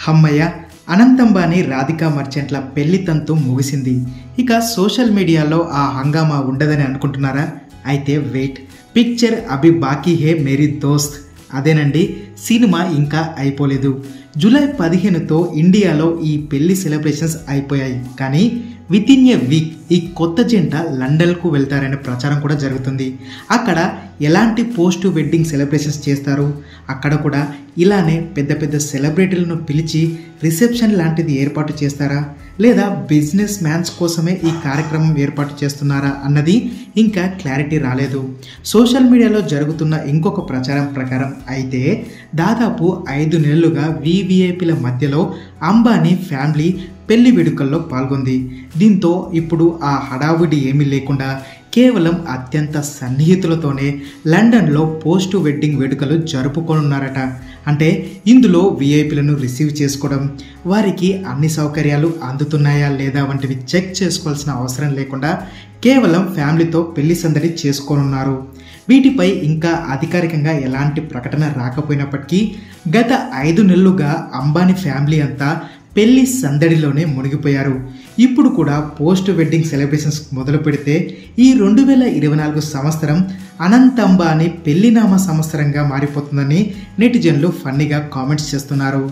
హమ్మయ్య అనంత్ అంబానీ రాధికా మర్చెంట్ల పెళ్లి తంతు ముగిసింది. ఇక సోషల్ మీడియాలో ఆ హంగామా ఉండదని అనుకుంటున్నారా? అయితే వెయిట్, పిక్చర్ అభి బాకీ హే మేరీ దోస్త్. అదేనండి, సినిమా ఇంకా అయిపోలేదు. జూలై 15తో ఇండియాలో ఈ పెళ్లి సెలబ్రేషన్స్ అయిపోయాయి. కానీ విత్ ఇన్ ఏ వీక్ ఈ కొత్త జంట లండన్కు వెళ్తారనే ప్రచారం కూడా జరుగుతుంది. అక్కడ ఎలాంటి పోస్ట్ వెడ్డింగ్ సెలబ్రేషన్స్ చేస్తారు, అక్కడ కూడా ఇలానే పెద్ద పెద్ద సెలబ్రిటీలను పిలిచి రిసెప్షన్ లాంటిది ఏర్పాటు చేస్తారా, లేదా బిజినెస్ మ్యాన్స్ కోసమే ఈ కార్యక్రమం ఏర్పాటు చేస్తున్నారా అన్నది ఇంకా క్లారిటీ రాలేదు. సోషల్ మీడియాలో జరుగుతున్న ఇంకొక ప్రచారం ప్రకారం అయితే దాదాపు 5 నెలలుగా వివిఐపీల మధ్యలో అంబానీ ఫ్యామిలీ పెళ్లి వేడుకల్లో పాల్గొంది. దీంతో ఇప్పుడు ఆ హడావుడి ఏమీ లేకుండా కేవలం అత్యంత సన్నిహితులతోనే లండన్లో పోస్ట్ వెడ్డింగ్ వేడుకలు జరుపుకోనున్నారట. అంటే ఇందులో విఐపీలను రిసీవ్ చేసుకోవడం, వారికి అన్ని సౌకర్యాలు అందుతున్నాయా లేదా వంటివి చెక్ చేసుకోవాల్సిన అవసరం లేకుండా కేవలం ఫ్యామిలీతో పెళ్లి సందడి చేసుకోనున్నారు. వీటిపై ఇంకా అధికారికంగా ఎలాంటి ప్రకటన రాకపోయినప్పటికీ గత 5 నెలలుగా అంబానీ ఫ్యామిలీ అంతా పెళ్లి సందడిలోనే మునిగిపోయారు. ఇప్పుడు కూడా పోస్ట్ వెడ్డింగ్ సెలబ్రేషన్స్ మొదలు పెడితే ఈ 2024 సంవత్సరం అనంత్ అంబానీ పెళ్లినామా సంవత్సరంగా మారిపోతుందని నెటిజన్లు ఫన్నీగా కామెంట్స్ చేస్తున్నారు.